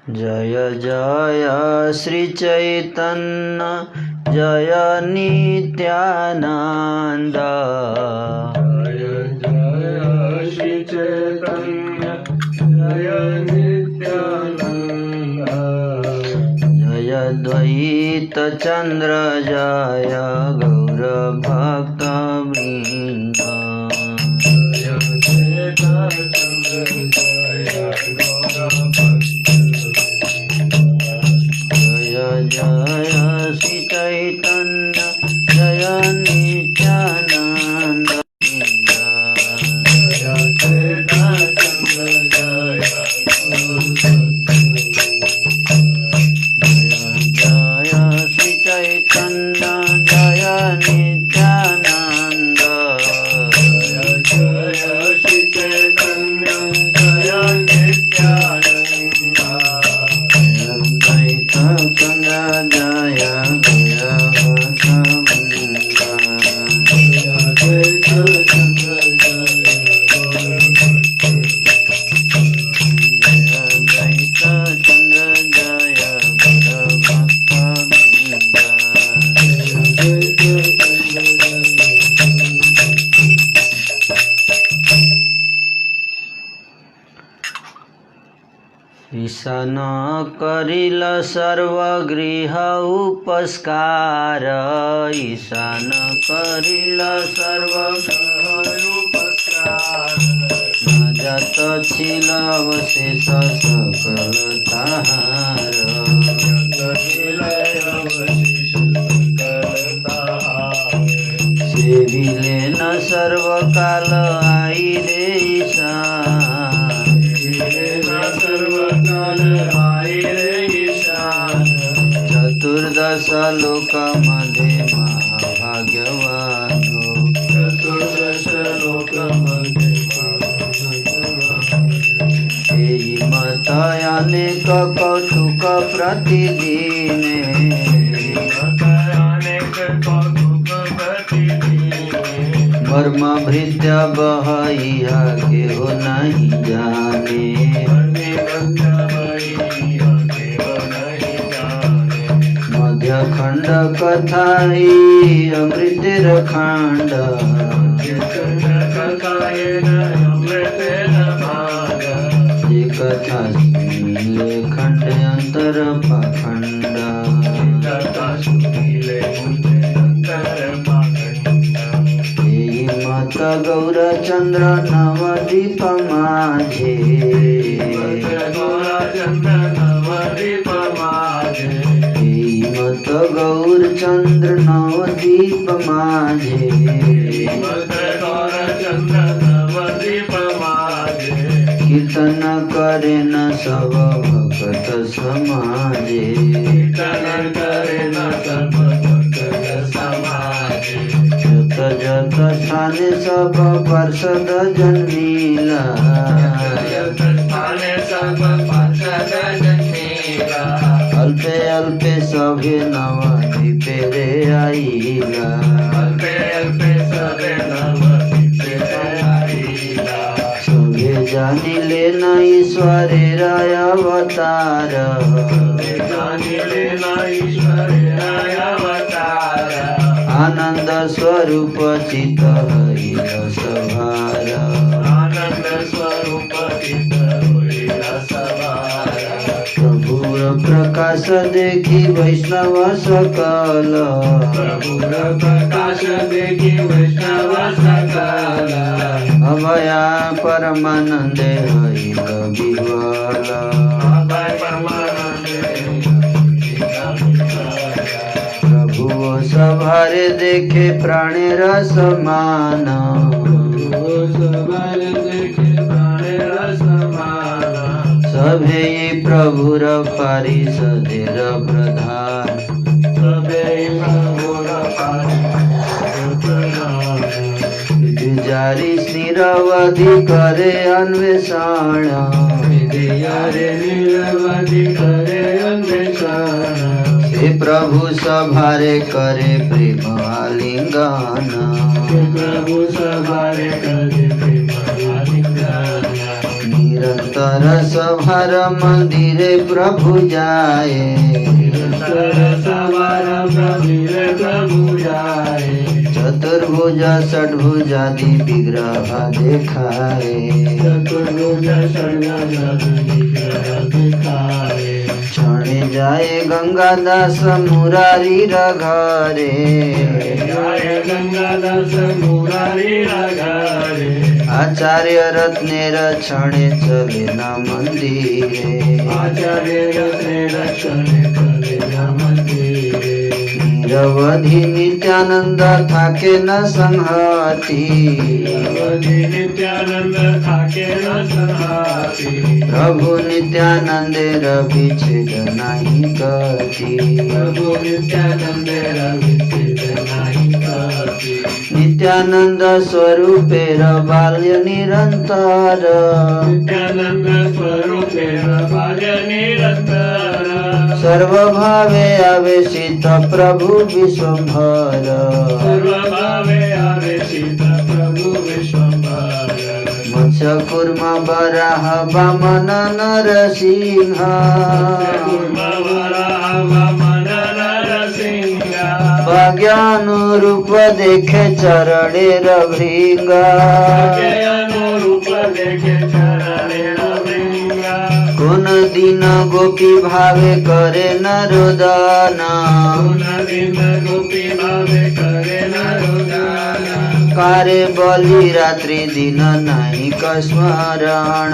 जय जय श्री चैतन्य जय नित्यानंद। जय जय श्री चैतन्य जय नित्यानंद। जय द्वैत चंद्र जय गौर भक्त वृंद। जय द्वैत चंद्र जय गौर भक्त। जय जय श्री चैतन्य जय नित्यानंद। जय द्वैत चंद्र जय जय श्री चैतन्य जय नित्यानंद। जय जय श्री चैतन्य जय नित्यानंद। द्वैत चंद्र जय गौर भक्त वृंद। जय द्वैत चंद्र जय गौर भक्त। द्वैत चंद्र जय गौर भक्त वृंद। ईशान करिल सर्वगृह उपस्कार। ईशान करिल सर्वगृह उपस्कार। न जात छिल अवशेष सकल ताहार। सेविले न सर्वकाल आई रे ईशान। चतुर्दश लोक मध्ये महाभाग्यवान। एहि मत अनेक कौतुक प्रतिदिन। मर्म भृत्य बहैया के हो नहीं जाने। मध्य खंड कथाई अमृतर खंड। ये कथा सुनिले खंड अंतर पाखंड। मत गौर चंद्र नवदीप माझे। मत गौर चंद्र नवदीप माझे। कीर्तन करे न सब भक्त समाजे। जत जत स्थाने सब पार्षद जन्मिला। अल्पे अल्पे सभे नवदीपे रे आइला। सभे जानिले न ईश्वरेर अवतार। आनंद स्वरूप चित हरिल सभार। प्रभुर प्रकाश देखी वैष्णव सकल। अभया परमानंदे हरिल विह्वल। प्रभु सभारे देखे प्राणेर समान। सभे प्रभुर पारिषदेर प्रधान। विचारी निरवधि करे अन्वेषण। से प्रभु सभारे करे प्रेम आलिंगन। निरंतर सभार मंदिरे प्रभु जाए निरंतर सवार मंदिरे प्रभु जाए चतुर्भुज षड्भुजादि विग्रह देखाए चतुर्भुज षड्भुजादि विग्रह दिखाए क्षणे जाए गंगादास मुरारी घरे जय गंगादास मुरारी घरे आचार्य रत्नेर क्षणे चले न मंदिरे आचार्य रत्ने रक्षणे चले न मंदिरे निरवधि नित्यानंद थाके न संहति निरवधि नित्यानंद थाके न संहति प्रभु नित्यानंदे विच्छेद नहीं गति प्रभु नित्यानंदे विच्छेद नहीं गति नित्यानंद स्वरूपेर बाल्य निरंतर नित्यानंद स्वरूपे बाल्य निरंतर सर्वभावे आवेशित प्रभु विश्वंभर सर्वभावे आवेशित प्रभु विश्वंभर मत्स्य कूर्म वराह वामन नरसिंह भाग्यानुरूप देखे चरणेर भृंग कोन दिन गोपी भावे करे न रोदन कारे बलि रात्रि दिन नहीं स्मरण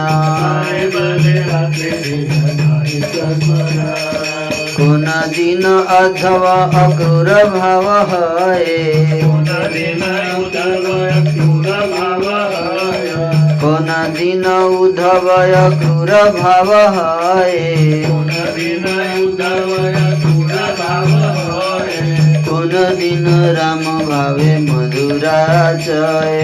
कोन दिन अथवा अक्रूर भाव है कोन दिन उद्धव अक्रूर भाव है कोन दिन राम भावे मधुराचय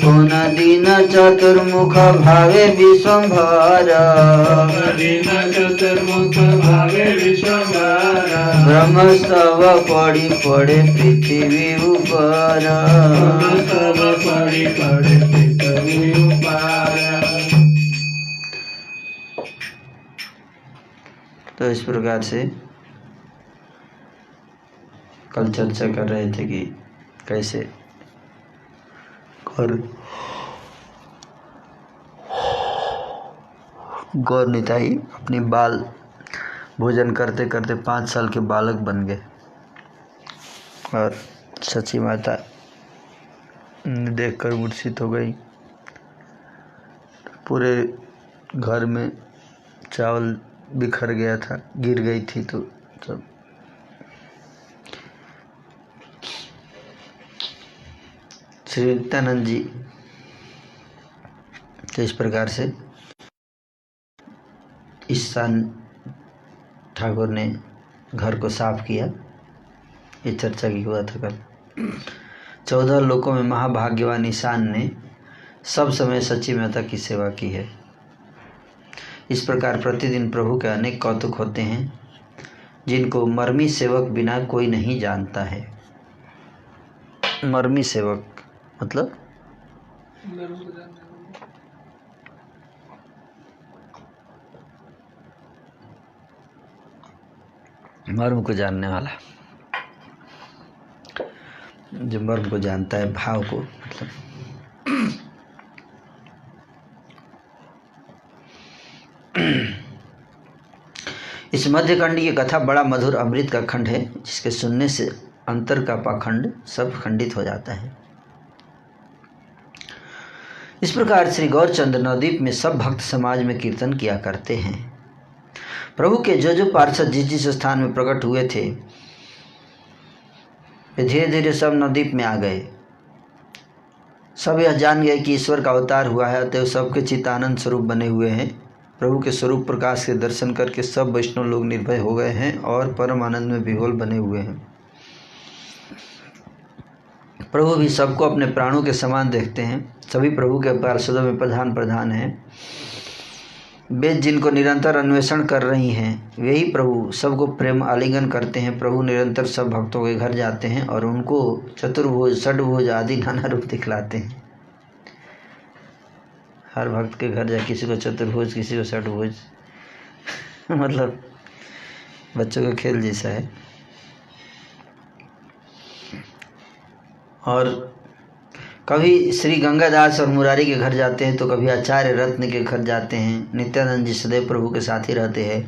कोन दिन चतुर्मुख भावे विश्वंभर ब्रह्मस्तव पड़ी पड़े पृथ्वी ऊपर तो इस प्रकार से कल चर्चा कर रहे थे कि कैसे गौर निताई अपनी बाल भोजन करते करते 5 साल के बालक बन गए और सची माता देखकर मूर्छित हो गई। पूरे घर में चावल बिखर गया था, गिर गई थी तो सब श्री नित्यानंद जी तो इस प्रकार से ईशान ठाकुर ने घर को साफ किया। ये चर्चा की हुआ था कल। 14 लोकों में महाभाग्यवान ईशान ने सब समय सच्ची माता की सेवा की है। इस प्रकार प्रतिदिन प्रभु के अनेक कौतुक होते हैं जिनको मर्मी सेवक बिना कोई नहीं जानता है। मर्मी सेवक मतलब मर्म को जानने वाला, जो मर्म को जानता है, भाव को मतलब। इस मध्यखंड की कथा बड़ा मधुर अमृत का खंड है जिसके सुनने से अंतर का पाखंड सब खंडित हो जाता है। इस प्रकार श्री गौरचंद नवद्वीप में सब भक्त समाज में कीर्तन किया करते हैं। प्रभु के जो पार्षद जिस जिस स्थान में प्रकट हुए थे वे धीरे धीरे सब नवद्वीप में आ गए। सब यह जान गए कि ईश्वर का अवतार हुआ है, अतः सबके चित्तानंद स्वरूप बने हुए हैं। प्रभु के स्वरूप प्रकाश के दर्शन करके सब वैष्णव लोग निर्भय हो गए हैं और परम आनंद में विह्वल बने हुए हैं। प्रभु भी सबको अपने प्राणों के समान देखते हैं। सभी प्रभु के पार्षदों में प्रधान हैं। वे जिनको निरंतर अन्वेषण कर रही हैं वही प्रभु सबको प्रेम आलिंगन करते हैं। प्रभु निरंतर सब भक्तों के घर जाते हैं और उनको चतुर्भुज षड्भुज आदि नाना रूप दिखलाते हैं। हर भक्त के घर जा किसी को चतुर्भुज किसी को षड्भुज मतलब बच्चों का खेल जैसा है। और कभी श्री गंगादास और मुरारी के घर जाते हैं तो कभी आचार्य रत्न के घर जाते हैं। नित्यानंद जी सदैव प्रभु के साथ ही रहते हैं।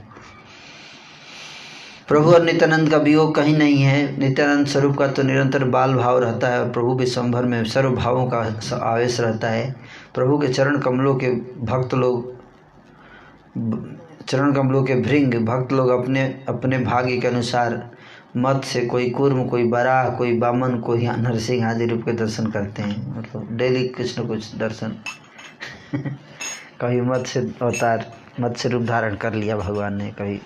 प्रभु और नित्यानंद का वियोग कहीं नहीं है। नित्यानंद स्वरूप का तो निरंतर बाल भाव रहता है और प्रभु विश्वंभर में सर्व भावों का आवेश रहता है। प्रभु के चरण कमलों के भृंग भक्त लोग अपने अपने भाग्य के अनुसार मत से कोई कूर्म कोई बराह कोई बामन कोई नरसिंह आदि रूप के दर्शन करते हैं। मतलब डेली कुछ न कुछ दर्शन कभी मत से अवतार मत से रूप धारण कर लिया भगवान ने, कभी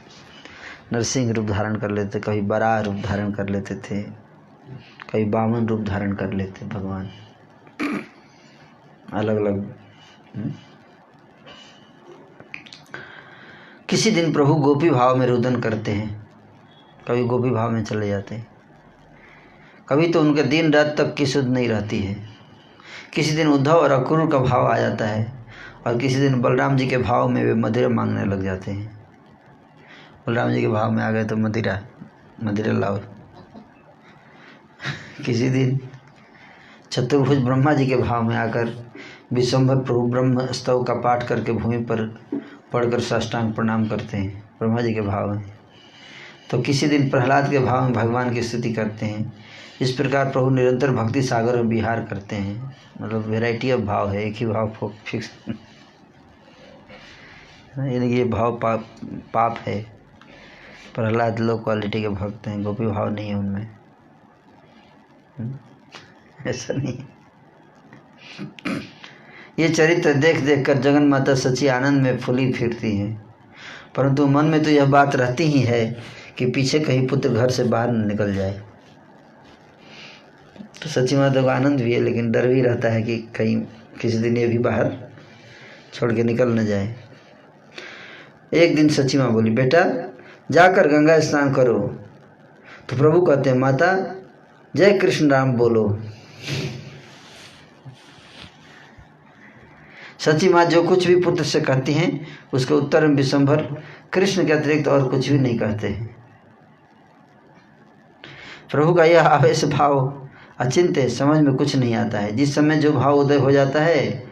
नरसिंह रूप धारण कर लेते, कभी बराह रूप धारण कर लेते थे, कभी बामन रूप धारण कर लेते भगवान अलग अलग। किसी दिन प्रभु गोपी भाव में रुदन करते हैं, कभी गोपी भाव में चले जाते हैं। कभी तो उनके दिन रात तक की सुध नहीं रहती है। किसी दिन उद्धव और अक्रूर का भाव आ जाता है और किसी दिन बलराम जी के भाव में वे मदिरा मांगने लग जाते हैं। बलराम जी के भाव में आ गए तो मदिरा लाओ। किसी दिन चतुर्भुज ब्रह्मा जी के भाव में आकर विश्वंभर प्रभु ब्रह्म स्तव का पाठ करके भूमि पर पढ़कर साष्टांग प्रणाम करते हैं ब्रह्मा जी के भाव में। तो किसी दिन प्रहलाद के भाव में भगवान की स्तुति करते हैं। इस प्रकार प्रभु निरंतर भक्ति सागर में विहार करते हैं। मतलब वैरायटी ऑफ भाव है, एक ही भाव फिक्स यानी कि ये भाव पाप है। प्रहलाद लो क्वालिटी के भक्त हैं, गोपी भाव नहीं है उनमें, ऐसा नहीं। ये चरित्र देख देख कर जगन माता सच्ची आनंद में फूली फिरती हैं, परंतु मन में तो यह बात रहती ही है कि पीछे कहीं पुत्र घर से बाहर न निकल जाए। तो सच्ची माता को आनंद भी है लेकिन डर भी रहता है कि कहीं किसी दिन ये भी बाहर छोड़ के निकल न जाए। एक दिन सच्ची माँ बोली, बेटा जाकर गंगा स्नान करो। तो प्रभु कहते हैं, माता जय कृष्ण राम बोलो। सच्ची माँ जो कुछ भी पुत्र से कहती हैं उसके उत्तर में विश्वंभर कृष्ण के अतिरिक्त और कुछ भी नहीं कहते हैं। प्रभु का यह आवेश भाव अचिंत्य समझ में कुछ नहीं आता है। जिस समय जो भाव उदय हो जाता है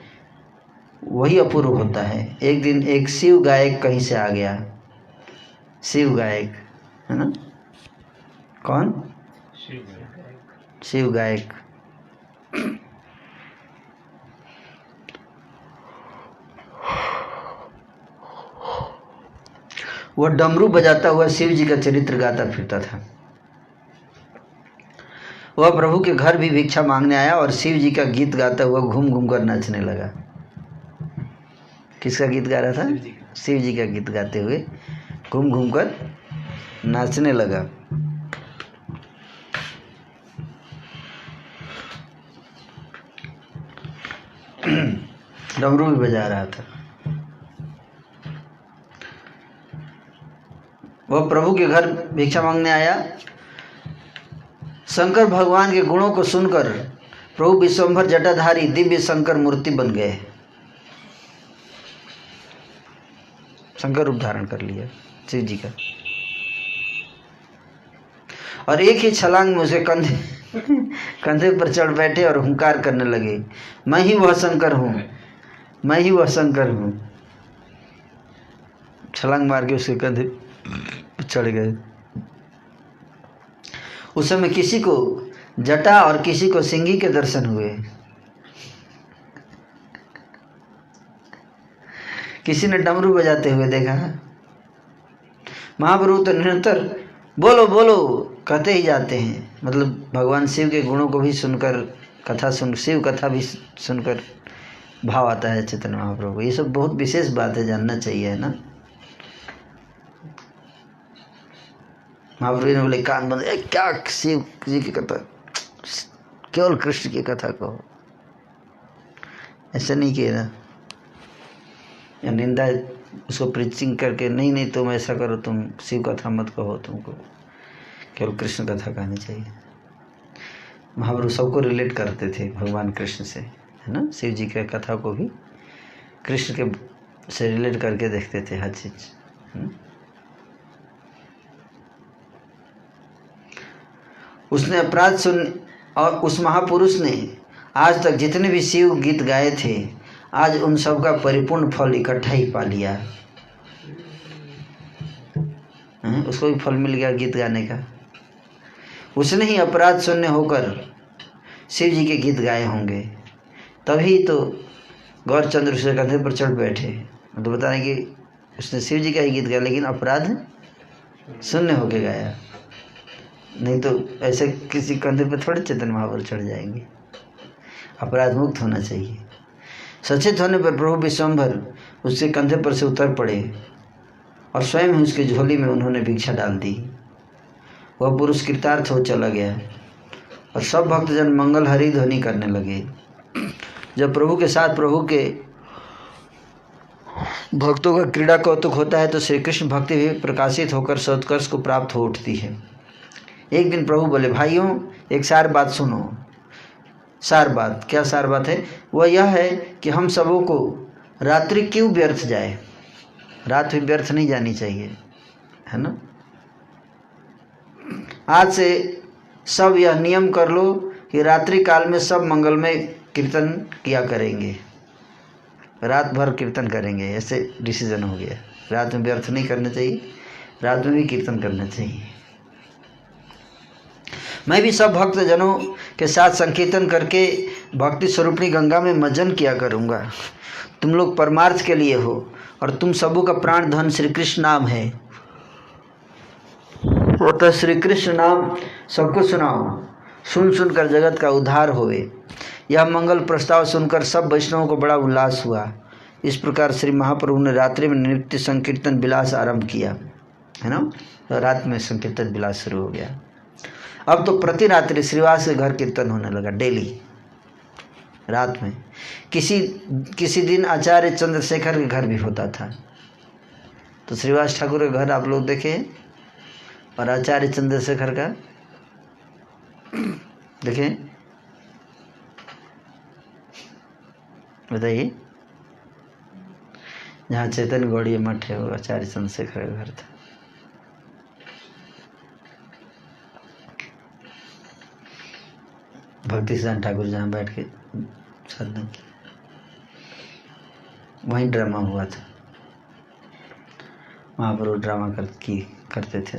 वही अपूर्व होता है। एक दिन एक शिव गायक कहीं से आ गया। शिव गायक है ना, कौन? शिव गायक। वह डमरू बजाता हुआ शिव जी का चरित्र गाता फिरता था। वह प्रभु के घर भी भिक्षा मांगने आया और शिव जी का गीत गाता हुआ घूम घूम कर नाचने लगा। किसका गीत गा रहा था? शिव जी का गीत गाते हुए घूम घूम कर नाचने लगा। डमरू भी बजा रहा था। वह प्रभु के घर भिक्षा मांगने आया। शंकर भगवान के गुणों को सुनकर प्रभु विश्वंभर जटाधारी दिव्य शंकर मूर्ति बन गए। शंकर रूप धारण कर लिया शिव जी का और एक ही छलांग में उसे कंधे पर चढ़ बैठे और हुंकार करने लगे, मैं ही वह शंकर हूँ, मैं ही वह शंकर हूँ। छलांग मार के उसके कंधे चढ़ गए। उस समय किसी को जटा और किसी को सिंगी के दर्शन हुए। किसी ने डमरू बजाते हुए देखा। महाप्रभु तो निरंतर बोलो बोलो कहते ही जाते हैं। मतलब भगवान शिव के गुणों को भी सुनकर शिव कथा भी सुनकर भाव आता है चैतन्य महाप्रभु को। ये सब बहुत विशेष बात है, जानना चाहिए, है ना। महाप्रभु ने बोले कान बंद, क्या शिव जी की कथा, केवल कृष्ण की कथा कहो। ऐसा नहीं किया ना, या निंदा उसको प्रीचिंग करके नहीं तुम ऐसा करो, तुम शिव कथा मत कहो, तुमको केवल कृष्ण कथा कहनी चाहिए। महाप्रभु सबको रिलेट करते थे भगवान कृष्ण से, है ना। शिव जी के कथा को भी कृष्ण के से रिलेट करके देखते थे हर चीज। उसने अपराध सुन, और उस महापुरुष ने आज तक जितने भी शिव गीत गाए थे, आज उन सब का परिपूर्ण फल इकट्ठा ही पा लिया। उसको भी फल मिल गया गीत गाने का। उसने ही अपराध शून्य होकर शिव जी के गीत गाए होंगे, तभी तो गौरचंद्र उसके कंधे पर चढ़ बैठे। तो बता रहे कि उसने शिव जी का ही गीत गाया, लेकिन अपराध शून्य होके गाया। नहीं तो ऐसे किसी कंधे पर थोड़े चैतन्य महाप्रभु चढ़ जाएंगे। अपराध मुक्त होना चाहिए। सचेत होने पर प्रभु विश्वम्भर उसके कंधे पर से उतर पड़े और स्वयं ही उसकी झोली में उन्होंने भिक्षा डाल दी। वह पुरुष कृतार्थ हो चला गया और सब भक्तजन मंगल हरि ध्वनि करने लगे। जब प्रभु के साथ प्रभु के भक्तों का क्रीड़ा कौतुक होता है तो श्री कृष्ण भक्ति भी प्रकाशित होकर सत्कर्ष को प्राप्त हो उठती है। एक दिन प्रभु बोले, भाइयों एक सार बात सुनो। सार बात क्या? सार बात है वह यह है कि हम सबों को रात्रि क्यों व्यर्थ जाए। रात भी व्यर्थ नहीं जानी चाहिए, है ना। आज से सब यह नियम कर लो कि रात्रि काल में सब मंगलमय कीर्तन किया करेंगे, रात भर कीर्तन करेंगे। ऐसे डिसीजन हो गया। रात में व्यर्थ नहीं करना चाहिए, रात में भी कीर्तन करना चाहिए। मैं भी सब भक्त जनों के साथ संकीर्तन करके भक्ति स्वरूपणी गंगा में मज्जन किया करूँगा। तुम लोग परमार्थ के लिए हो और तुम सबों का प्राण धन श्री कृष्ण नाम है। तो श्री कृष्ण नाम सबको सुनाओ, सुन सुनकर जगत का उद्धार होवे। यह मंगल प्रस्ताव सुनकर सब वैष्णवों को बड़ा उल्लास हुआ। इस प्रकार श्री महाप्रभु ने रात्रि में नित्य संकीर्तन विलास आरंभ किया, है ना। तो रात में संकीर्तन विलास शुरू हो गया। अब तो प्रति रात्रि श्रीवास के घर कीर्तन होने लगा, डेली रात में। किसी दिन आचार्य चंद्रशेखर के घर भी होता था। तो श्रीवास ठाकुर के घर आप लोग देखे और आचार्य चंद्रशेखर का देखें, बताइए। जहाँ चैतन्य गौड़ीय मठ है वो आचार्य चंद्रशेखर का घर था। भक्ति सिद्धांत ठाकुर जहाँ बैठ के साधना की, वहीं ड्रामा हुआ था। महाप्रभु ड्रामा करते थे।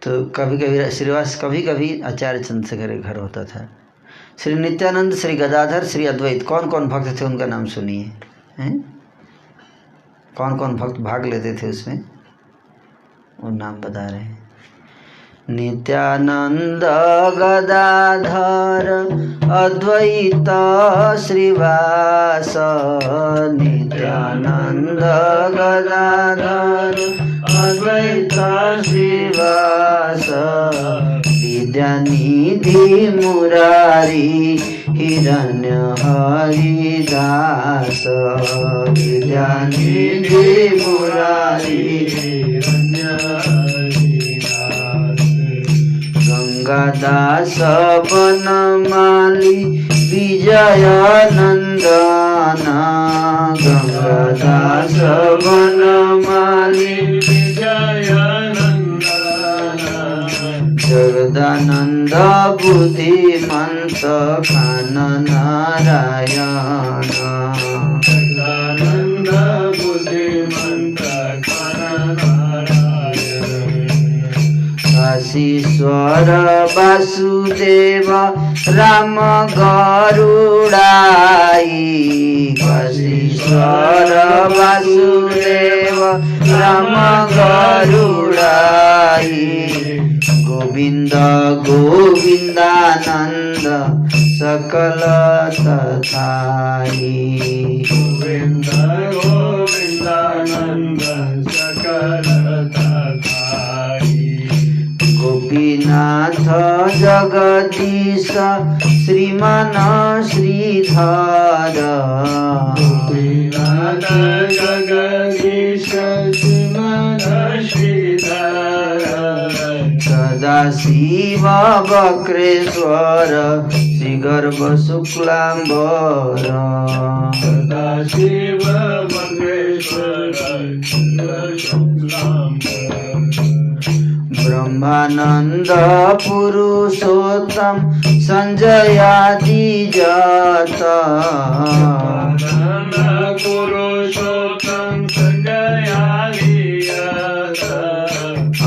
तो कभी कभी श्रीवास, कभी कभी आचार्य चंद्रशेखर के घर होता था। श्री नित्यानंद, श्री गदाधर, श्री अद्वैत, कौन कौन भक्त थे उनका नाम सुनिए, हैं। कौन कौन भक्त भाग लेते थे उसमें, वो नाम बता रहे हैं। नित्यानंद, गदाधर, अद्वैत, श्रीवास। नित्यानंद, गदाधर, अद्वैत, श्रीवास। विद्यानिधि, मुरारी, हिरण्य हरिदास। विद्यानिधि, मुरारी, हिरण्य हरिदास। गंगादास, बनमाली, विजयानंदन। गंगादास, बनमाली, विजयानंदन। जगदानंद, बुद्धिमंत, खान नारायण। जगदानंद, बुद्धिमंत, खान नारायण। काशीश्वर, वासुदेव, राम गरुड़ाई। काशीश्वर, वासुदेव, राम गरुड़ाई। गोविंद, गोविंदानंद, सकल तथाई। गोविंद, गोविंदानंद, सकल तथाई। गोपीनाथ जगदीश श्रीमान श्रीधर गोपीनाथ जगदीश श्रीमान श्रीधर सदा शिव वक्रेश्वर श्रीगर्भ शुक्लाम्बर सदा शिव महेश्वर ब्रह्मानंद पुरुषोत्तम संजयादि जत पुरुषोत्तम संजयादि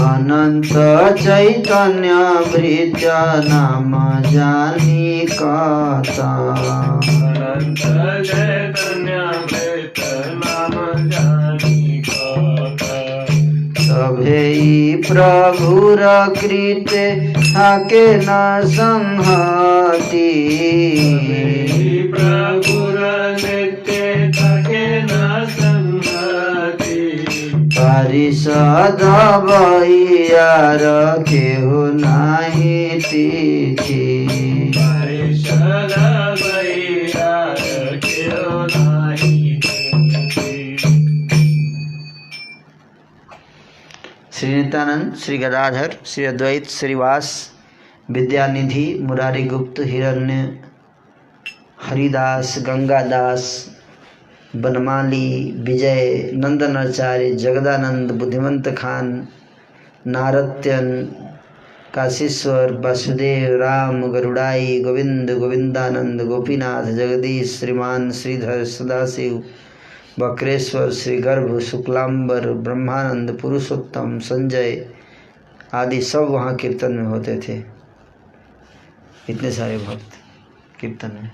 अनंत चैतन्य भृत्य नाम जानी कथा अनंत चैतन्य भृत नाम जानी कथा सभे प्रभुर कृते हाके न संहति प्रभुर नित्य थके न संहति परिषद भैयार केहु नाही तिथि परिषद भैयार केहु नाही तिथि। श्री नित्यानंद, श्री गदाधर, श्री अद्वैत, श्रीवास, विद्यानिधि, मुरारी गुप्त, हिरण्य, हरिदास, गंगादास, बनमाली, विजय, नंदनाचार्य, जगदानंद, बुद्धिमंत खान, नारत्यन, काशीश्वर, वासुदेव, राम, गरुड़ाई, गोविंद, गोविंदानंद, गोपीनाथ, जगदीश, श्रीमान, श्रीधर, सदाशिव, वक्रेश्वर, श्रीगर्भ, शुक्लांबर, ब्रह्मानंद, पुरुषोत्तम, संजय आदि सब वहाँ कीर्तन में होते थे। इतने सारे भक्त कीर्तन में।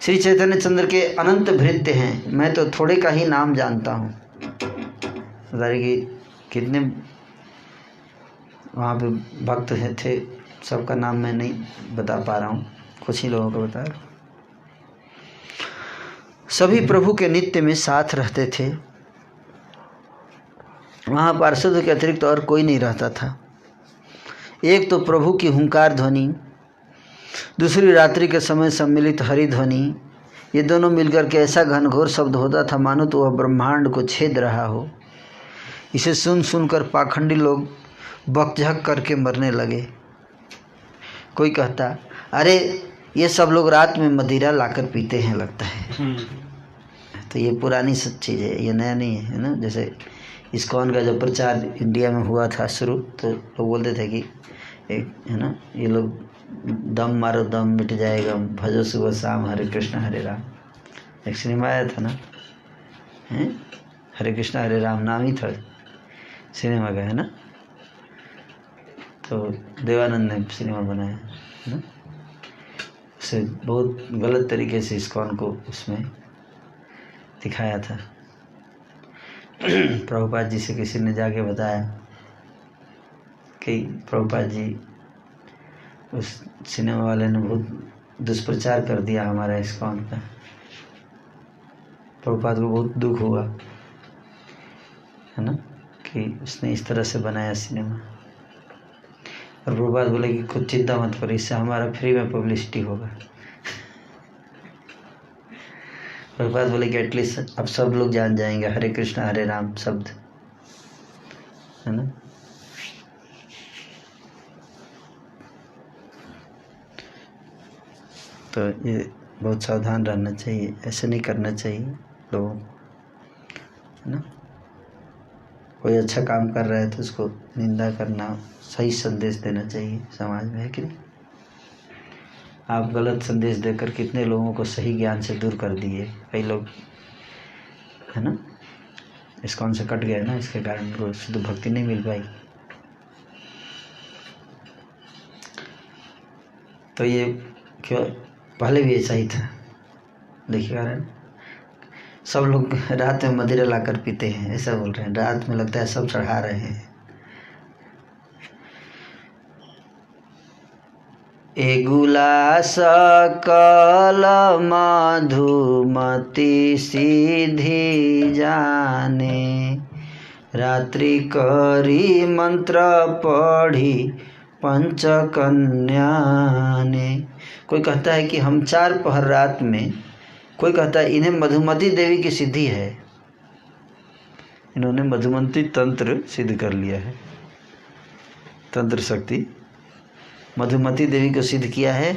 श्री चैतन्य चंद्र के अनंत भृत्य हैं। मैं तो थोड़े का ही नाम जानता हूँ, कि कितने वहाँ पे भक्त थे, सबका नाम मैं नहीं बता पा रहा हूँ, कुछ ही लोगों को बता रहा हूँ। सभी प्रभु के नित्य में साथ रहते थे। वहाँ पार्षद के अतिरिक्त और कोई नहीं रहता था। एक तो प्रभु की हुंकार ध्वनि, दूसरी रात्रि के समय सम्मिलित हरि ध्वनि, ये दोनों मिलकर के ऐसा घनघोर शब्द होता था मानो तो वह ब्रह्मांड को छेद रहा हो। इसे सुन सुनकर पाखंडी लोग बकझक करके मरने लगे। कोई कहता, अरे ये सब लोग रात में मदिरा लाकर पीते हैं लगता है। तो ये पुरानी सब चीज़ है, ये नया नहीं है ना। जैसे इस्कॉन का जब प्रचार इंडिया में हुआ था शुरू, तो लोग बोलते थे कि एक है ना, ये लोग दम मारो दम मिट जाएगा, भजो सुबह शाम हरे कृष्ण हरे राम। एक सिनेमा आया था ना, हैं, हरे कृष्ण हरे राम नाम ही था सिनेमा का, है ना। तो देवानंद ने सिनेमा बनाया है ना। उसे बहुत गलत तरीके से इस्कॉन को उसमें दिखाया था। प्रभुपाद जी से किसी ने जाके बताया कि प्रभुपाद जी, उस सिनेमा वाले ने बहुत दुष्प्रचार कर दिया हमारा इस्कॉन का। प्रभुपाद को बहुत दुख हुआ, है ना, कि उसने इस तरह से बनाया सिनेमा। और प्रभुपाद बोले कि खुद चिंता मत करो, इससे हमारा फ्री में पब्लिसिटी होगा। प्रभुपाद बोले कि एटलीस्ट अब सब लोग जान जाएंगे हरे कृष्ण हरे राम शब्द, है ना। तो ये बहुत सावधान रहना चाहिए, ऐसे नहीं करना चाहिए लोगों को, है ना। कोई अच्छा काम कर रहा है तो उसको निंदा करना, सही संदेश देना चाहिए समाज में, है कि नहीं। आप गलत संदेश देकर कितने लोगों को सही ज्ञान से दूर कर दिए। कई लोग, है ना, इस्कॉन से कट गए ना, इसके कारण उनको शुद्ध भक्ति नहीं मिल पाई। तो ये क्यों, पहले भी ऐसा ही था। देखिए कारण, सब लोग रात में मदिरा लाकर पीते हैं, ऐसा बोल रहे हैं। रात में लगता है सब चढ़ा रहे हैं। एगुला सकल मधुमती सीधी जाने, रात्रि करी मंत्र पढ़ी पंचकन्या ने। कोई कहता है कि हम 4 पहर रात में, कोई कहता है इन्हें मधुमती देवी की सिद्धि है, इन्होंने मधुमती तंत्र सिद्ध कर लिया है, तंत्र शक्ति मधुमती देवी को सिद्ध किया है।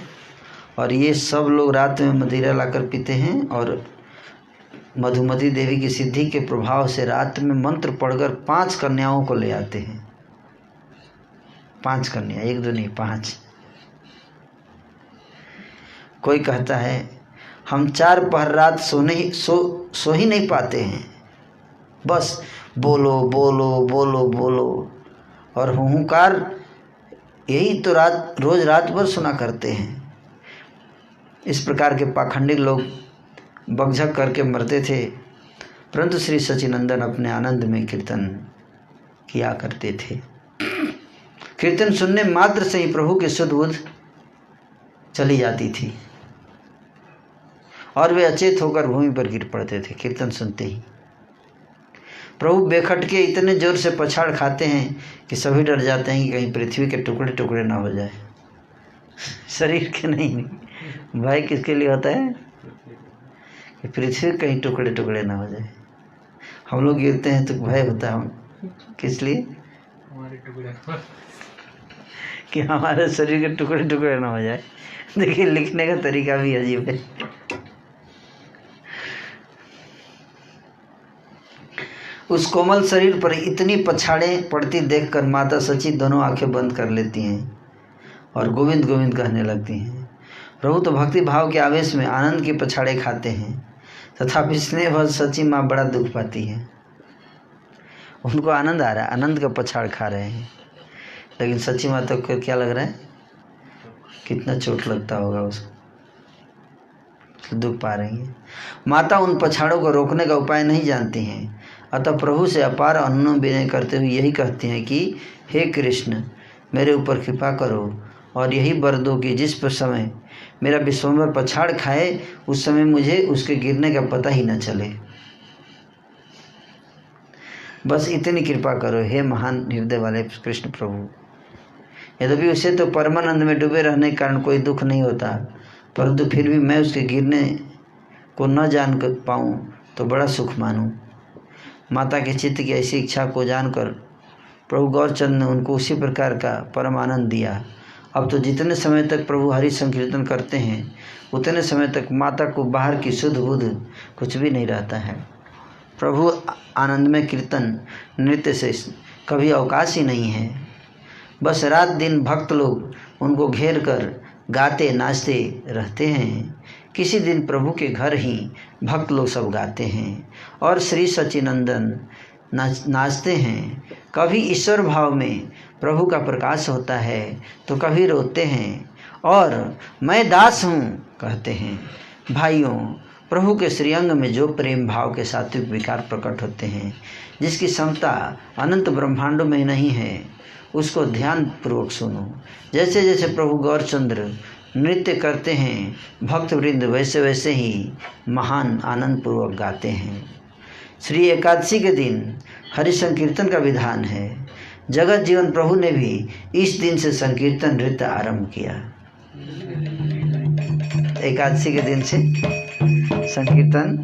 और ये सब लोग रात में मदिरा लाकर पीते हैं और मधुमती देवी की सिद्धि के प्रभाव से रात में मंत्र पढ़कर 5 कन्याओं को ले आते हैं। 5 कन्या, 1 2 नहीं 5। कोई कहता है हम 4 पहर रात सो ही नहीं पाते हैं, बस बोलो बोलो बोलो बोलो और हुंकार यही तो रोज रात भर सुना करते हैं। इस प्रकार के पाखंडी लोग बकझक करके मरते थे, परंतु श्री सच्चिनंदन अपने आनंद में कीर्तन किया करते थे। कीर्तन सुनने मात्र से ही प्रभु की शुद्ध बुद्ध चली जाती थी और वे अचेत होकर भूमि पर गिर पड़ते थे कीर्तन सुनते ही। प्रभु बेखटके इतने जोर से पछाड़ खाते हैं कि सभी डर जाते हैं कि कहीं पृथ्वी के टुकड़े टुकड़े ना हो जाए। शरीर के नहीं, भय किसके लिए होता है कि पृथ्वी कहीं टुकड़े टुकड़े ना हो जाए। हम लोग गिरते हैं तो भय होता है, हम किस लिए, हमारे टुकड़े कि हमारे शरीर के टुकड़े टुकड़े ना हो जाए। देखिए लिखने का तरीका भी अजीब है। उस कोमल शरीर पर इतनी पछाड़ें पड़ती देखकर माता सची दोनों आंखें बंद कर लेती हैं और गोविंद गोविंद कहने लगती हैं। प्रभु तो भक्ति भाव के आवेश में आनंद की पछाड़े खाते हैं, तथापि स्नेहवश सची माँ बड़ा दुख पाती है। उनको आनंद आ रहा है, आनंद का पछाड़ खा रहे हैं, लेकिन सची माता को क्या लग रहा है, कितना चोट लगता होगा उसको, दुख पा रही हैं। माता उन पछाड़ों को रोकने का उपाय नहीं जानती हैं, अतः प्रभु से अपार अनुनय विनय करते हुए यही कहती हैं कि हे कृष्ण, मेरे ऊपर कृपा करो और यही वर दो कि जिस पर समय मेरा विश्वम्भर पछाड़ खाए उस समय मुझे उसके गिरने का पता ही न चले। बस इतनी कृपा करो हे महान हृदय वाले कृष्ण प्रभु। यद्यपि उसे तो परमानंद में डूबे रहने के कारण कोई दुख नहीं होता, परंतु फिर भी मैं उसके गिरने को न जान कर पाऊँ तो बड़ा सुख मानूँ। माता के चित्त की ऐसी इच्छा को जानकर प्रभु गौरचंद ने उनको उसी प्रकार का परम आनंद दिया। अब तो जितने समय तक प्रभु हरि संकीर्तन करते हैं उतने समय तक माता को बाहर की शुद्ध बुद्ध कुछ भी नहीं रहता है। प्रभु आनंद में कीर्तन नृत्य से कभी अवकाश ही नहीं है। बस रात दिन भक्त लोग उनको घेर कर गाते नाचते रहते हैं। किसी दिन प्रभु के घर ही भक्त लोग सब गाते हैं और श्री सच्चिनंदन नाचते हैं। कभी ईश्वर भाव में प्रभु का प्रकाश होता है तो कभी रोते हैं और मैं दास हूँ कहते हैं। भाइयों, प्रभु के श्रीअंग में जो प्रेम भाव के सात्विक विकार प्रकट होते हैं, जिसकी क्षमता अनंत ब्रह्मांडों में नहीं है, उसको ध्यान पूर्वक सुनो। जैसे जैसे प्रभु गौरचंद्र नृत्य करते हैं, भक्त वृंद वैसे वैसे ही महान आनंद पूर्वक गाते हैं। श्री एकादशी के दिन हरि संकीर्तन का विधान है। जगत जीवन प्रभु ने भी इस दिन से संकीर्तन नृत्य आरंभ किया। एकादशी के दिन से संकीर्तन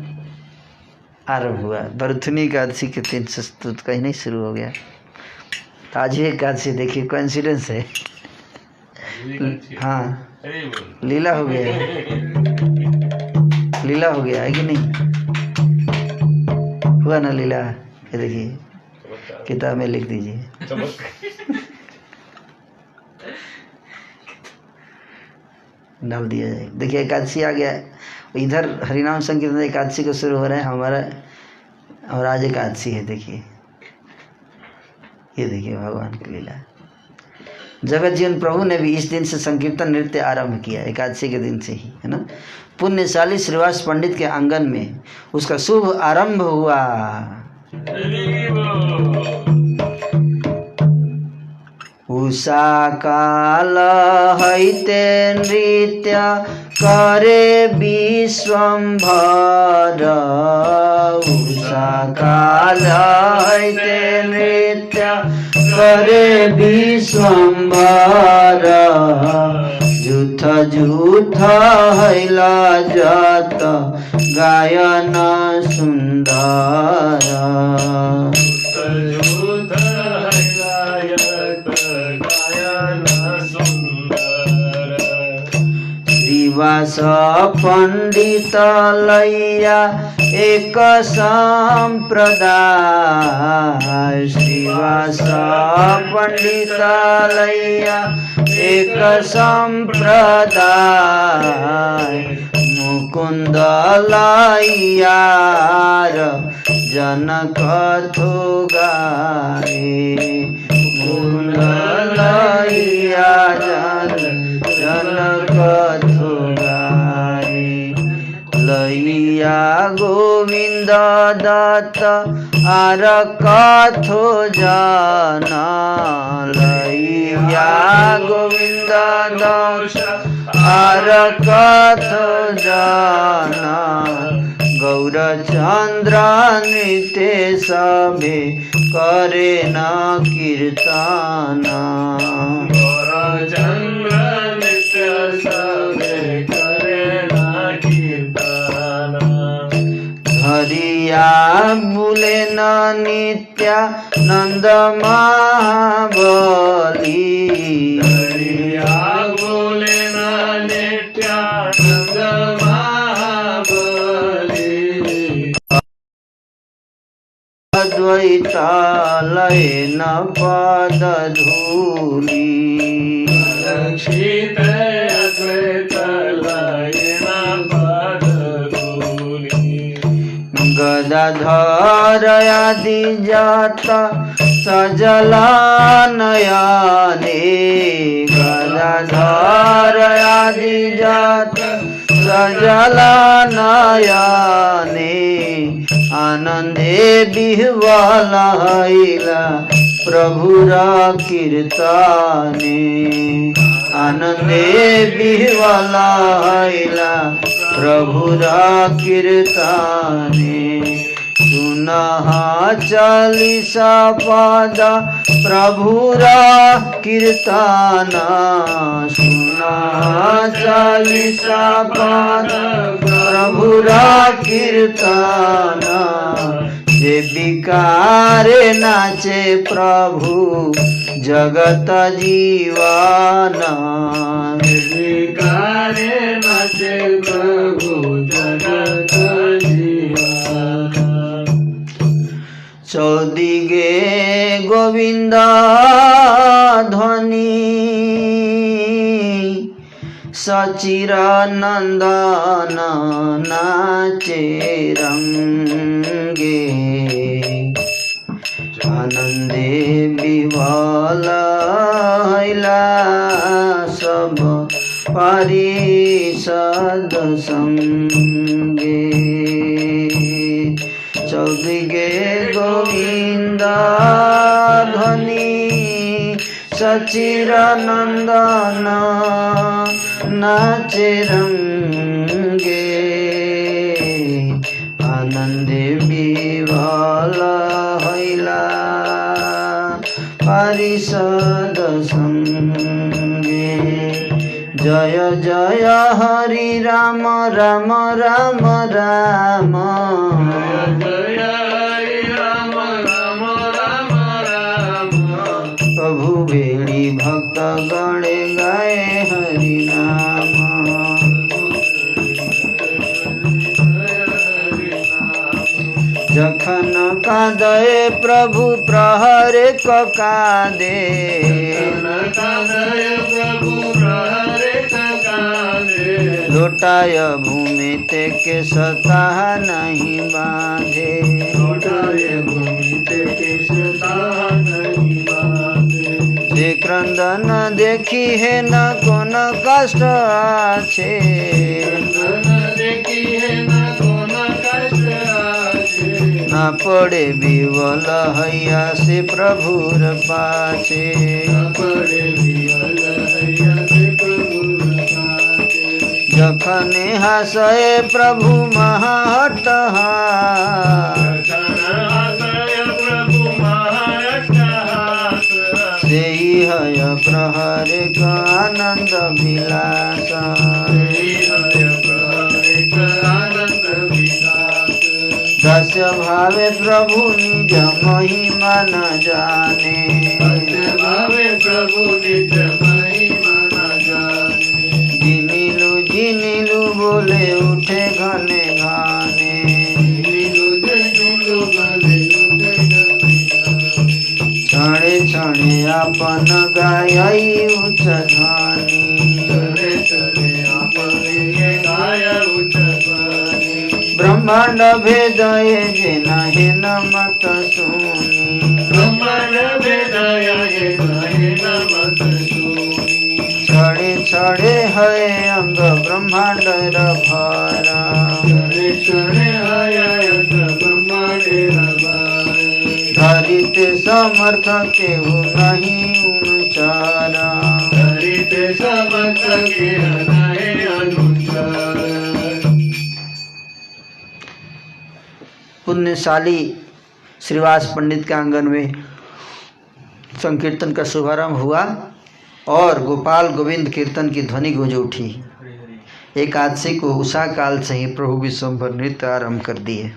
आरंभ हुआ। भरथुनी एकादशी के दिन से तो कहीं नहीं शुरू हो गया। आज ही एकादशी, देखिए कोइंसिडेंस है। हाँ, लीला हो गया है, लीला हो गया है कि नहीं हुआ ना लीला। ये देखिए किताब में लिख दीजिए। डाल दिया जाए। देखिए एकादशी आ गया, इधर हरिनाम संकीर्तन एकादशी को शुरू हो रहा है हमारा, और आज एकादशी है। देखिए ये देखिए भगवान की लीला। जगत जीवन प्रभु ने भी इस दिन से संकीर्तन नृत्य आरंभ किया, एकादशी के दिन से ही, है ना। पुण्यशाली श्रीवास पंडित के आंगन में उसका शुभ आरंभ हुआ। उषा काल हईते नृत्य करे विश्वम्भर। उषा काल दैते नृत्य करे विश्वम्भर झूठ झूठ हैला जत गायन सुन्दर युद्ध हैलायत गायन सुन्दर श्रीवास पंडित लैया एक संप्रदाय श्रीवास पंडित लैया एक संप्रदाय मुकुंद लैयार जनक थो गाए मुकुंद लैया जनक थो गाए लैया गोविंद दत्त आर कथो जन लैया गोविंद दत्त आर कथो जन गौरचंद्र नृत्य सभे करे न कीर्तन गौरचंद्र नित्य सभे करे न कीर्तन हरिया बुले न नित्यानंद महाबली हरिया बोले न नित्यानंद महाबली अद्वैतालय न पद धूली रक्षित अद्वैत लयन पद धूली गदाधर आदि जात सजला नयने गदाधर आदि जात सजला नयने आनंदे बिह्वल हैला प्रभुर कीर्तने आनंदे बिह्वल हैला प्रभुर कीर्तने सुनः चालीसा पद प्रभुर कीर्तन सुनः चालीसा पद प्रभुर कीर्तन जे विकारे नाचे प्रभु जगत जीवन विकारे नाचे प्रभु जगत जीवन चौदिगे गोविंद ध्वनि सचिर नंदन नाचे रंगे आनंदे विवल हैला सब पारिषद संगे चौदिगे गोविंद ध्वनि सचिर नंदन नाचे रंगे आनंदे विवल हैला पारिषद संगे जय जय हरि राम राम राम राम जय हरि राम राम राम राम प्रभु बेड़ी भक्त गणे गाए हरि नाम जखन कादे प्रभु प्रहरे कादे प्रभु प्रहरे कादे लोटाय भूमि ते के सताह नहीं बांधे लोटाय भूमि ते के सताह नहीं बांधे जे क्रंदन देखी है न कोन कष्ट आछे देखी है न कोन कष्ट आछे न पड़े बिवल हैया से प्रभुर पाछे पड़े विवल हैया से प्रभुर पाछे जखने हसए प्रभु महाहट जखन हसए प्रभु विलास। दस्य भावे प्रभु निज महिमा न जाने। जिनिलु बोले उठे घने घाने। क्षणे क्षणे अपन गायई उच्च ध्वनि। ब्रह्मांड भेद जे नहे न मत सुनी। छड़े छड़े है अंग ब्रह्मांड भरा। धरित समर्थ केहू नहीं उचारा। पुण्यशाली श्रीवास पंडित के आंगन में संकीर्तन का शुभारंभ हुआ और गोपाल गोविंद कीर्तन की ध्वनि गूंज उठी। एकादशी को उषा काल से ही प्रभु विश्वम्भर नृत्य आरंभ कर दिए।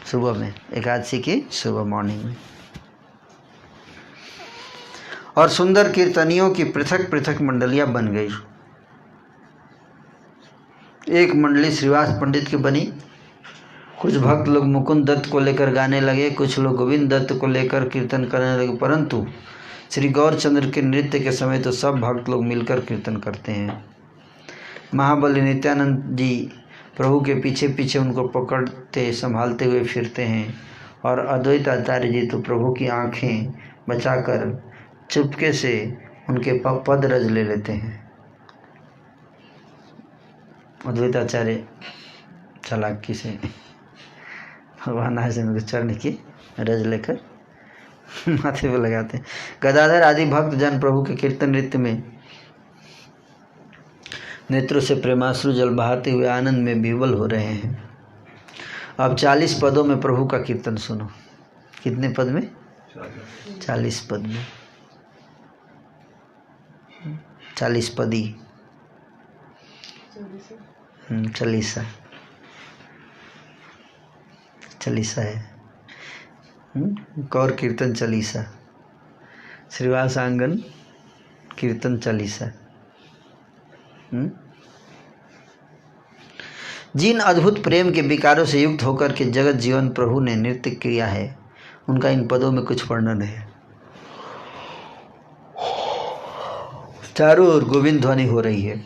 सुबह में, एकादशी की सुबह मॉर्निंग में। और सुंदर कीर्तनियों की पृथक पृथक मंडलियां बन गई। एक मंडली श्रीवास पंडित की बनी। कुछ भक्त लोग मुकुंद दत्त को लेकर गाने लगे, कुछ लोग गोविंद दत्त को लेकर कीर्तन करने लगे। परंतु श्री गौरचंद्र के नृत्य के समय तो सब भक्त लोग मिलकर कीर्तन करते हैं। महाबली नित्यानंद जी प्रभु के पीछे पीछे उनको पकड़ते संभालते हुए फिरते हैं और अद्वैत आचार्य जी तो प्रभु की आंखें बचाकर चुपके से उनके पद रज ले लेते हैं। अद्वैत आचार्य चालाकी से भगवान से उनके चरण की रज लेकर माथे पे लगाते हैं। गदाधर आदि भक्त जन प्रभु के कीर्तन नृत्य में नेत्रों से प्रेमाश्रु जल बहाते हुए आनंद में विवल हो रहे हैं। अब 40 पदों में प्रभु का कीर्तन सुनो। कितने पद में? 40 पद में। 40 पदी चालीसा है। कौर कीर्तन चालीसा, श्रीवास आंगन कीर्तन चालीसा। जिन अद्भुत प्रेम के विकारों से युक्त होकर के जगत जीवन प्रभु ने नृत्य किया है, उनका इन पदों में कुछ वर्णन है। चारों ओर गोविंद ध्वनि हो रही है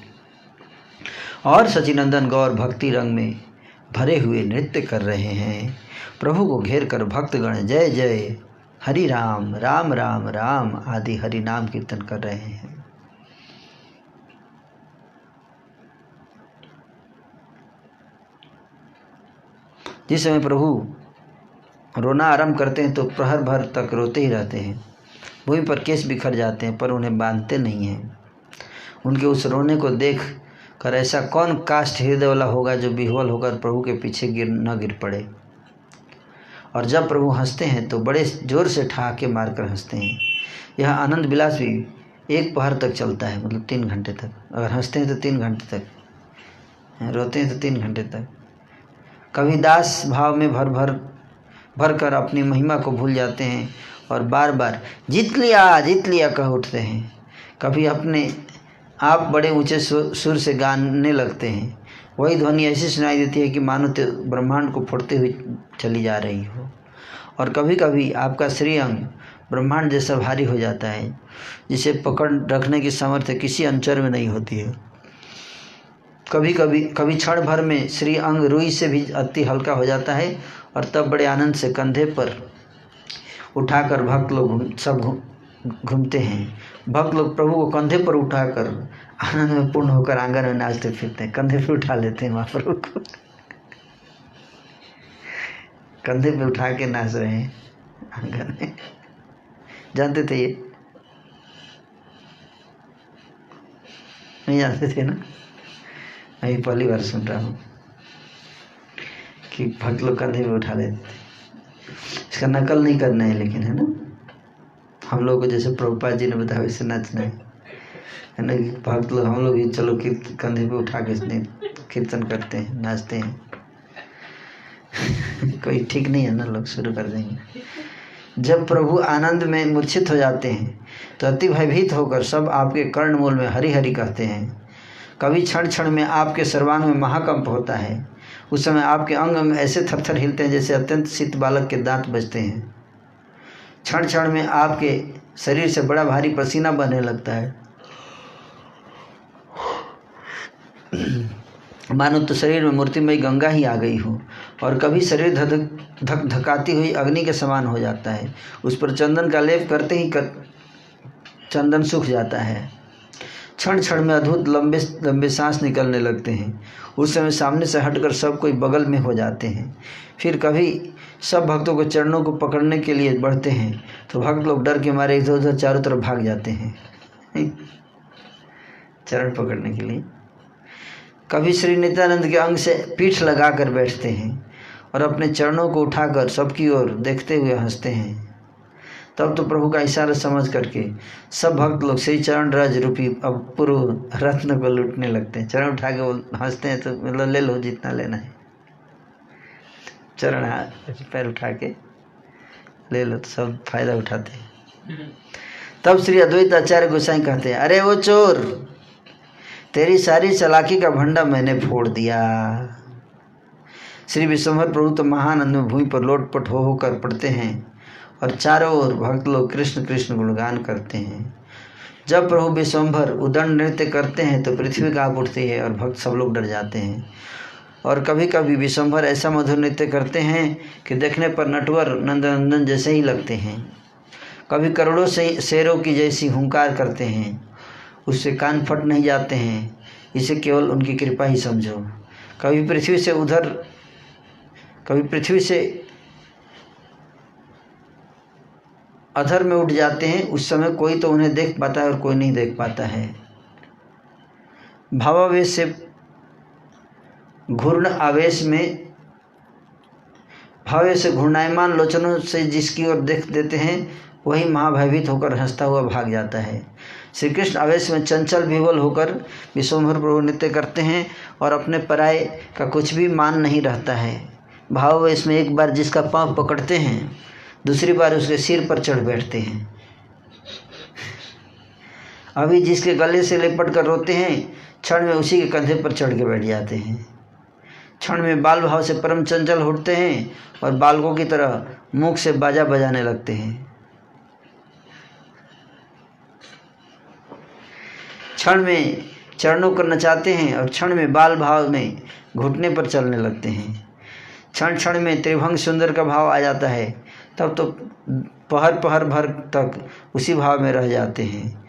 और सचिनंदन गौर भक्ति रंग में भरे हुए नृत्य कर रहे हैं। प्रभु को घेर कर भक्तगण जय जय हरि राम राम राम राम आदि हरि नाम कीर्तन कर रहे हैं। जिस समय प्रभु रोना आरंभ करते हैं तो प्रहर भर तक रोते ही रहते हैं। भूमि पर केस बिखर जाते हैं पर उन्हें बांधते नहीं हैं। उनके उस रोने को देख कर ऐसा कौन काष्ठ हृदय वाला होगा जो विह्वल होकर प्रभु के पीछे न गिर पड़े। और जब प्रभु हंसते हैं तो बड़े जोर से ठहाके मारकर हंसते हैं। यह आनंद विलास भी एक पहर तक चलता है, मतलब 3 घंटे तक। अगर हंसते हैं तो 3 घंटे तक, रोते हैं तो 3 घंटे तक। कभी दास भाव में भर कर अपनी महिमा को भूल जाते हैं और बार बार जीत लिया कह उठते हैं। कभी अपने आप बड़े ऊंचे सुर से गाने लगते हैं। वही ध्वनि ऐसी सुनाई देती है कि मानो तो ब्रह्मांड को फोड़ते हुए चली जा रही हो। और कभी कभी आपका श्री अंग ब्रह्मांड जैसा भारी हो जाता है, जिसे पकड़ रखने की सामर्थ्य किसी अंचर में नहीं होती है। कभी क्षण भर में श्री अंग रुई से भी अति हल्का हो जाता है और तब बड़े आनंद से कंधे पर उठाकर भक्त लोग सब घूमते हैं। भक्त लोग प्रभु को कंधे पर उठाकर आनंद में पूर्ण होकर आंगन में नाचते फिरते हैं। कंधे पे उठा लेते हैं महाप्रभु को, कंधे पे उठा के नाच रहे हैं आंगन में। जानते थे ये? नहीं जानते थे ना? मैं पहली बार सुन रहा हूँ कि भक्त लोग कंधे पे उठा लेते थे। इसका नकल नहीं करना है लेकिन, है ना? हम लोग को जैसे प्रभुपाद जी ने बताया वैसे नाचना है। है ना। भक्त लोग, हम लोग भी चलो कंधे पे उठा के कीर्तन करते हैं, नाचते हैं। कोई ठीक नहीं है ना, लोग शुरू कर देंगे। जब प्रभु आनंद में मूर्छित हो जाते हैं तो अति भयभीत होकर सब आपके कर्णमूल में हरि हरि कहते हैं। कभी क्षण क्षण में आपके सर्वांग में महाकंप होता है। उस समय आपके अंग अंग ऐसे थरथर हिलते हैं जैसे अत्यंत शीत बालक के दांत बजते हैं। क्षण क्षण में आपके शरीर से बड़ा भारी पसीना बहने लगता है, मानो तो शरीर में मूर्तिमयी गंगा ही आ गई हो। और कभी शरीर धक धकाती हुई अग्नि के समान हो जाता है। उस पर चंदन का लेप करते ही चंदन सूख जाता है। क्षण क्षण में अद्भुत लंबे लंबे सांस निकलने लगते हैं। उस समय सामने से हटकर सब कोई बगल में हो जाते हैं। फिर कभी सब भक्तों को चरणों को पकड़ने के लिए बढ़ते हैं तो भक्त लोग डर के मारे इधर उधर चारों तरफ भाग जाते हैं चरण पकड़ने के लिए। कभी श्री नित्यानंद के अंग से पीठ लगाकर बैठते हैं और अपने चरणों को उठाकर सबकी ओर देखते हुए हंसते हैं। तब तो प्रभु का इशारा समझ करके सब भक्त लोग श्री चरण रज रूपी अपूर्व रत्न को लूटने लगते हैं। चरण उठा के वो हंसते हैं, तो मतलब ले लो जितना लेना है, चरण पैर उठा के ले लो, तो सब फायदा उठाते हैं। तब श्री अद्वैत आचार्य गोसाई कहते हैं, अरे वो चोर, तेरी सारी चालाकी का भंडा मैंने फोड़ दिया। श्री विश्वम्भर प्रभु तो महानंद में भूमि पर लोटपट हो होकर पड़ते हैं और चारों ओर भक्त लोग कृष्ण कृष्ण गुणगान करते हैं। जब प्रभु विश्वम्भर उदंड नृत्य करते हैं तो पृथ्वी कांप उठती है और भक्त सब लोग डर जाते हैं। और कभी कभी विश्वम्भर ऐसा मधुर नृत्य करते हैं कि देखने पर नटवर नंदनंदन जैसे ही लगते हैं। कभी करोड़ों से शेरों की जैसी हुंकार करते हैं, उससे कान फट नहीं जाते हैं। इसे केवल उनकी कृपा ही समझो। कभी पृथ्वी से अधर में उठ जाते हैं। उस समय कोई तो उन्हें देख पाता है और कोई नहीं देख पाता है। भावावेश से घूर्णायमान लोचनों से जिसकी ओर देख देते हैं वही महाभयभीत होकर हंसता हुआ भाग जाता है। श्री कृष्ण आवेश में चंचल विह्वल होकर विश्वम्भर प्रभु नृत्य करते हैं और अपने पराये का कुछ भी मान नहीं रहता है। भावावेश में एक बार जिसका पांव पकड़ते हैं, दूसरी बार उसके सिर पर चढ़ बैठते हैं। अभी जिसके गले से लिपट कर रोते हैं, क्षण में उसी के कंधे पर चढ़ के बैठ जाते हैं। क्षण में बाल भाव से परम चंचल उठते हैं और बालकों की तरह मुख से बाजा बजाने लगते हैं। क्षण में चरणों को नचाते हैं और क्षण में बाल भाव में घुटने पर चलने लगते हैं। क्षण क्षण में त्रिभंग सुंदर का भाव आ जाता है। तब तो पहर पहर भर तक उसी भाव में रह जाते हैं।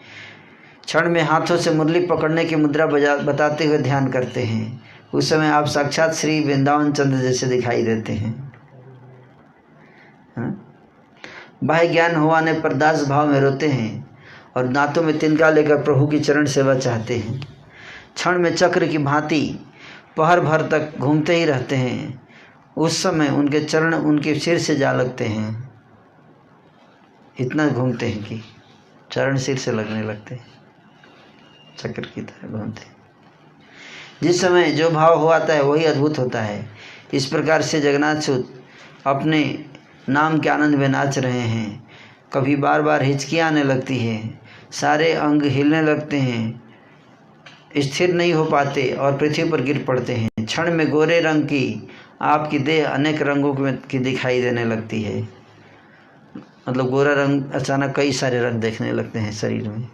क्षण में हाथों से मुरली पकड़ने की मुद्रा बताते हुए ध्यान करते हैं। उस समय आप साक्षात श्री वृंदावन चंद्र जैसे दिखाई देते हैं। बाह्य ज्ञान हो आने पर दास भाव में रोते हैं और दांतों में तिनका लेकर प्रभु की चरण सेवा चाहते हैं। क्षण में चक्र की भांति पहर भर तक घूमते ही रहते हैं। उस समय उनके चरण उनके सिर से जा लगते हैं। इतना घूमते हैं कि चरण सिर से लगने लगते हैं, चक्र की तरह घूमते हैं। जिस समय जो भाव हो आता है वही अद्भुत होता है। इस प्रकार से जगन्नाथ सूत अपने नाम के आनंद में नाच रहे हैं। कभी बार बार हिचकियाँ आने लगती है, सारे अंग हिलने लगते हैं, स्थिर नहीं हो पाते और पृथ्वी पर गिर पड़ते हैं। क्षण में गोरे रंग की आपकी देह अनेक रंगों की दिखाई देने लगती है। मतलब गोरा रंग अचानक कई सारे रंग देखने लगते हैं शरीर में।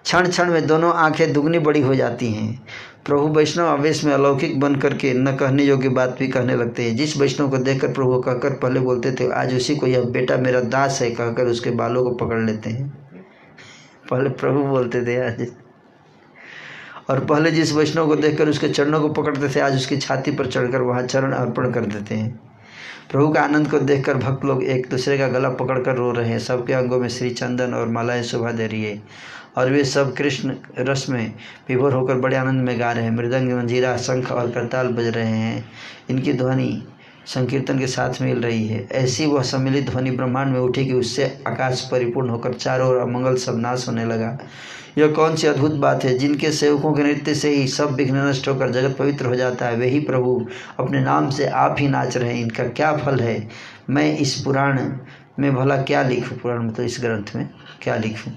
क्षण क्षण में दोनों आंखें दुगनी बड़ी हो जाती हैं। प्रभु वैष्णव आवेश में अलौकिक बन करके न कहने योग्य बात भी कहने लगते हैं। जिस वैष्णव को देखकर प्रभु कहकर पहले बोलते थे आज उसी को यह बेटा मेरा दास है कहकर उसके बालों को पकड़ लेते हैं। पहले प्रभु बोलते थे आज, और पहले जिस वैष्णव को देखकर उसके चरणों को पकड़ते थे आज उसकी छाती पर चढ़कर वहाँ चरण अर्पण कर देते हैं। प्रभु का आनंद को देखकर भक्त लोग एक दूसरे का गला पकड़कर रो रहे हैं। सबके अंगों में श्री चंदन और मालाएं शोभा दे रही है और वे सब कृष्ण रस में विभोर होकर बड़े आनंद में गा रहे हैं। मृदंग, मंजीरा, शंख और करताल बज रहे हैं। इनकी ध्वनि संकीर्तन के साथ मिल रही है। ऐसी वह सम्मिलित ध्वनि ब्रह्मांड में उठी कि उससे आकाश परिपूर्ण होकर चारों ओर अमंगल सब नाश होने लगा। यह कौन सी अद्भुत बात है! जिनके सेवकों के नृत्य से ही सब विघ्न नष्ट होकर जगत पवित्र हो जाता है, वही प्रभु अपने नाम से आप ही नाच रहे हैं। इनका क्या फल है? मैं इस पुराण में भला क्या लिखूं? पुराण में तो इस ग्रंथ में क्या लिखूं?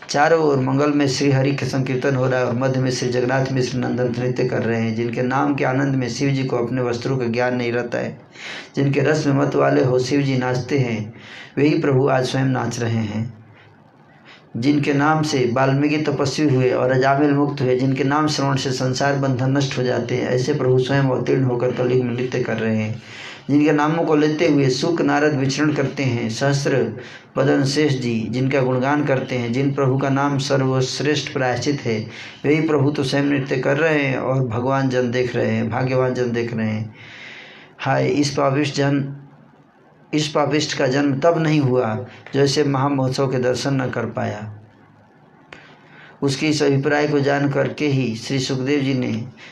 चारों ओर मंगल में श्री हरि का संकीर्तन हो रहा है और मध्य में श्री जगन्नाथ मिश्र नंदन नृत्य कर रहे हैं। जिनके नाम के आनंद में शिव जी को अपने वस्त्रों का ज्ञान नहीं रहता है, जिनके रस में मत वाले हो शिव जी नाचते हैं, वही प्रभु आज स्वयं नाच रहे हैं। जिनके नाम से वाल्मीकि तपस्वी हुए और अजामिल मुक्त हुए, जिनके नाम श्रवण से संसार बंधन नष्ट हो जाते हैं, ऐसे प्रभु स्वयं अवतीर्ण होकर कलयुग में नृत्य कर रहे हैं। जिनके नामों को लेते हुए शुक नारद विचरण करते हैं, सहस्त्र बदन शेष जी जिनका गुणगान करते हैं, जिन प्रभु का नाम सर्वश्रेष्ठ प्रायश्चित है, वही प्रभु तो स्वयं नृत्य कर रहे हैं और भगवान जन देख रहे हैं, भाग्यवान जन देख रहे हैं। हाय, इस पापिष्ट का जन्म तब नहीं हुआ जो ऐसे महामहोत्सव के दर्शन न कर पाया। उसकी इस अभिप्राय को जान करके ही श्री सुखदेव जी ने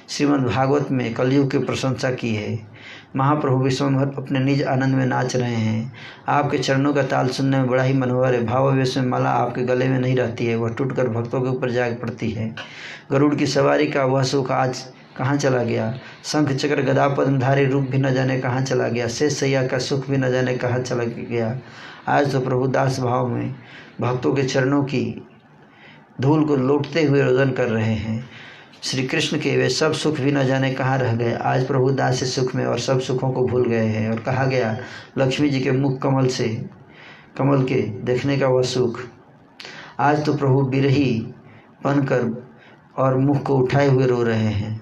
श्रीमद् भागवत में कलयुग की प्रशंसा की है। महाप्रभु विश्वभर अपने निज आनंद में नाच रहे हैं। आपके चरणों का ताल सुनने में बड़ा ही मनोहर है। भावावेश में माला आपके गले में नहीं रहती है, वह टूटकर भक्तों के ऊपर जा पड़ती है। गरुड़ की सवारी का वह सुख आज कहाँ चला गया? शंख चक्र गदा पद्मधारी रूप भी न जाने कहाँ चला गया। शेष सैया का सुख भी न जाने कहाँ चला गया। आज तो प्रभु दास भाव में भक्तों के चरणों की धूल को लौटते हुए रोदन कर रहे हैं। श्री कृष्ण के वे सब सुख भी न जाने कहाँ रह गए। आज प्रभु दास से सुख में और सब सुखों को भूल गए हैं। और कहा गया, लक्ष्मी जी के मुख कमल के देखने का वह सुख। आज तो प्रभु बिरही बनकर और मुख को उठाए हुए रो रहे हैं।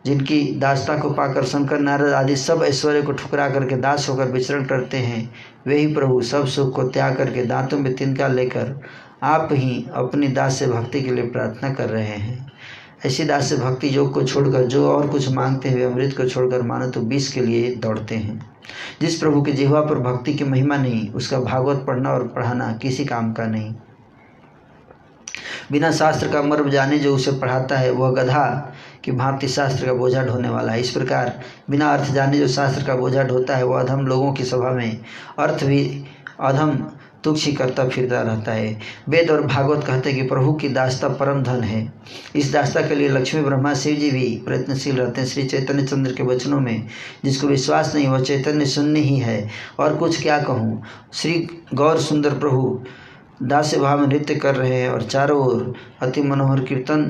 जिनकी दासता को पाकर शंकर नारद आदि सब ऐश्वर्य को ठुकरा करके दास होकर विचरण करते हैं, वही प्रभु सब सुख को त्याग करके दांतों में तिनका लेकर आप ही अपनी दास से भक्ति के लिए प्रार्थना कर रहे हैं। ऐसी दास से भक्ति योग को छोड़कर जो और कुछ मांगते हुए अमृत को छोड़कर मानो तो विष के लिए दौड़ते हैं। जिस प्रभु की जिह्वा पर भक्ति की महिमा नहीं, उसका भागवत पढ़ना और पढ़ाना किसी काम का नहीं। बिना शास्त्र का मर्म जाने जो उसे पढ़ाता है, वह गधा कि भांति शास्त्र का बोझा ढोने वाला है। इस प्रकार बिना अर्थ जाने जो शास्त्र का बोझा ढोता है, वह अधम लोगों की सभा में अर्थ भी अधम तुच्छ ही करता फिरता रहता है। वेद और भागवत कहते हैं कि प्रभु की दासता परम धन है। इस दासता के लिए लक्ष्मी ब्रह्मा शिव जी भी प्रयत्नशील रहते हैं। श्री चैतन्य चंद्र के वचनों में जिसको विश्वास नहीं, वह चैतन्य शून्य ही है। और कुछ क्या कहूँ। श्री गौर सुंदर प्रभु दास भाव में नृत्य कर रहे हैं और चारों ओर अति मनोहर कीर्तन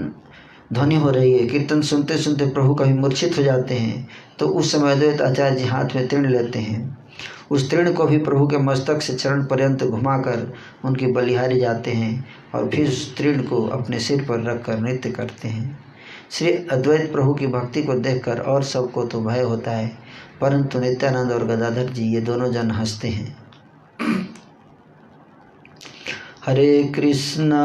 ध्वनि हो रही है। कीर्तन सुनते सुनते प्रभु कभी मूर्छित हो जाते हैं, तो उस समय अद्वैत आचार्य जी हाथ में तृण लेते हैं। उस तृण को भी प्रभु के मस्तक से चरण पर्यंत घुमाकर उनकी बलिहारी जाते हैं और फिर उस तृण को अपने सिर पर रखकर नृत्य करते हैं। श्री अद्वैत प्रभु की भक्ति को देखकर और सबको तो भय होता है, परंतु नित्यानंद और गदाधर जी ये दोनों जन हंसते हैं। हरे कृष्णा